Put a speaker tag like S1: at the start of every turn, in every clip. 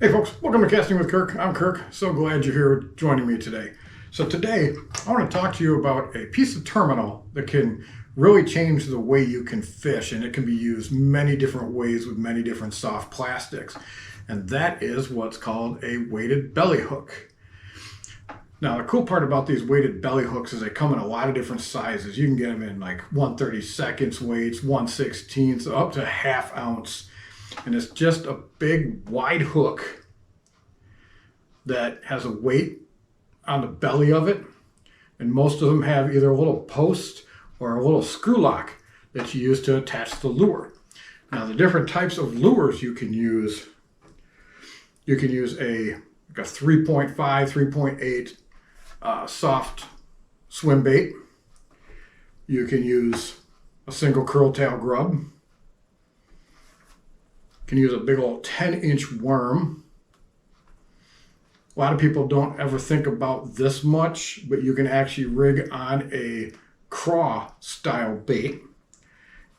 S1: Hey folks, welcome to Casting with Kirk. I'm Kirk. So glad you're here joining me today. So today, I want to talk to you about a piece of terminal that can really change the way you can fish, and it can be used many different ways with many different soft plastics. And that is what's called a weighted belly hook. Now, the cool part about these weighted belly hooks is they come in a lot of different sizes. You can get them in like 1/32 weights, 1/16, up to ½ ounce. And it's just a big wide hook that has a weight on the belly of it. And most of them have either a little post or a little screw lock that you use to attach the lure. Now, the different types of lures you can use a 3.5, 3.8 soft swim bait. You can use a single curl tail grub. You can use a big old 10-inch worm. A lot of people don't ever think about this much, but you can actually rig on a craw style bait.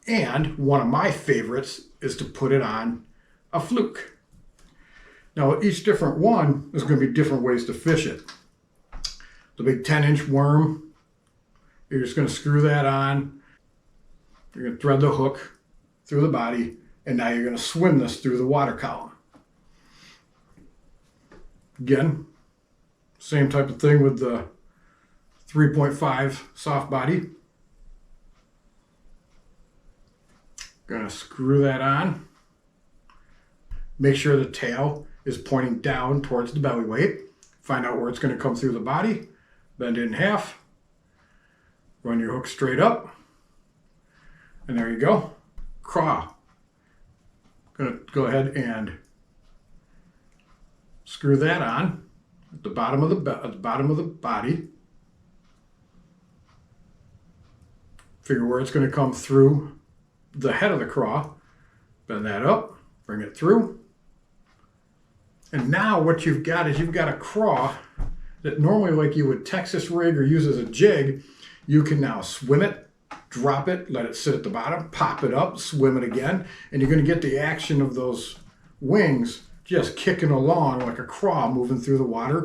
S1: And one of my favorites is to put it on a fluke. Now, each different one is going to be different ways to fish it. The big 10-inch worm, you're just going to screw that on. You're going to thread the hook through the body, and now you're going to swim this through the water column. Again, same type of thing with the 3.5 soft body. Going to screw that on. Make sure the tail is pointing down towards the belly weight. Find out where it's going to come through the body. Bend it in half. Run your hook straight up. And there you go. Craw. Going to go ahead and screw that on at the bottom of the body. Figure where it's going to come through the head of the craw. Bend that up. Bring it through. And now what you've got is you've got a craw that normally, like you would Texas rig or use as a jig, you can now swim it, drop it, let it sit at the bottom, pop it up, swim it again, and you're going to get the action of those wings just kicking along like a craw moving through the water.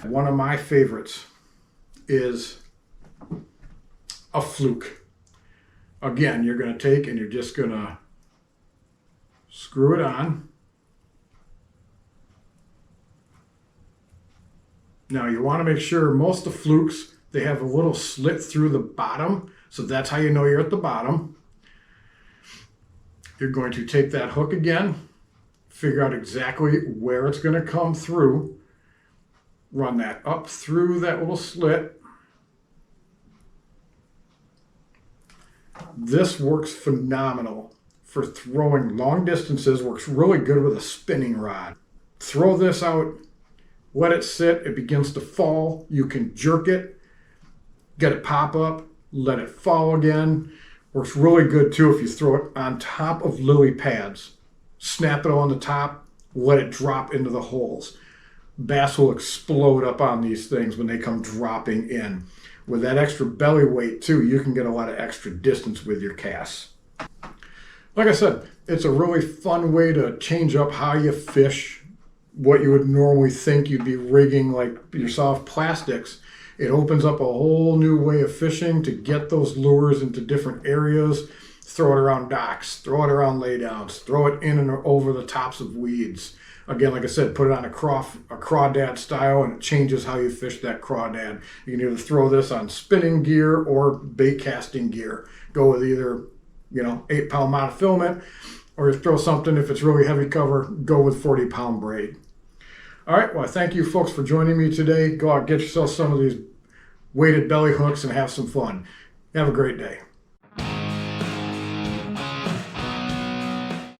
S1: One of my favorites is a fluke. Again, you're going to take and you're just going to screw it on. Now, you want to make sure most of the flukes, they have a little slit through the bottom, so that's how you know you're at the bottom. You're going to take that hook again, figure out exactly where it's going to come through, run that up through that little slit. This works phenomenal for throwing long distances, works really good with a spinning rod. Throw this out. Let it sit, it begins to fall. You can jerk it, get it pop up, let it fall again. Works really good too if you throw it on top of lily pads. Snap it on the top, let it drop into the holes. Bass will explode up on these things when they come dropping in. With that extra belly weight too, you can get a lot of extra distance with your casts. Like I said, it's a really fun way to change up how you fish. What you would normally think you'd be rigging like your soft plastics. It opens up a whole new way of fishing to get those lures into different areas. Throw it around docks, throw it around laydowns, throw it in and over the tops of weeds. Again, like I said, put it on a crawdad style and it changes how you fish that crawdad. You can either throw this on spinning gear or bait casting gear. Go with either 8-pound monofilament, or throw something, if it's really heavy cover, go with 40-pound braid. All right, well, thank you folks for joining me today. Go out, get yourself some of these weighted belly hooks and have some fun. Have a great day.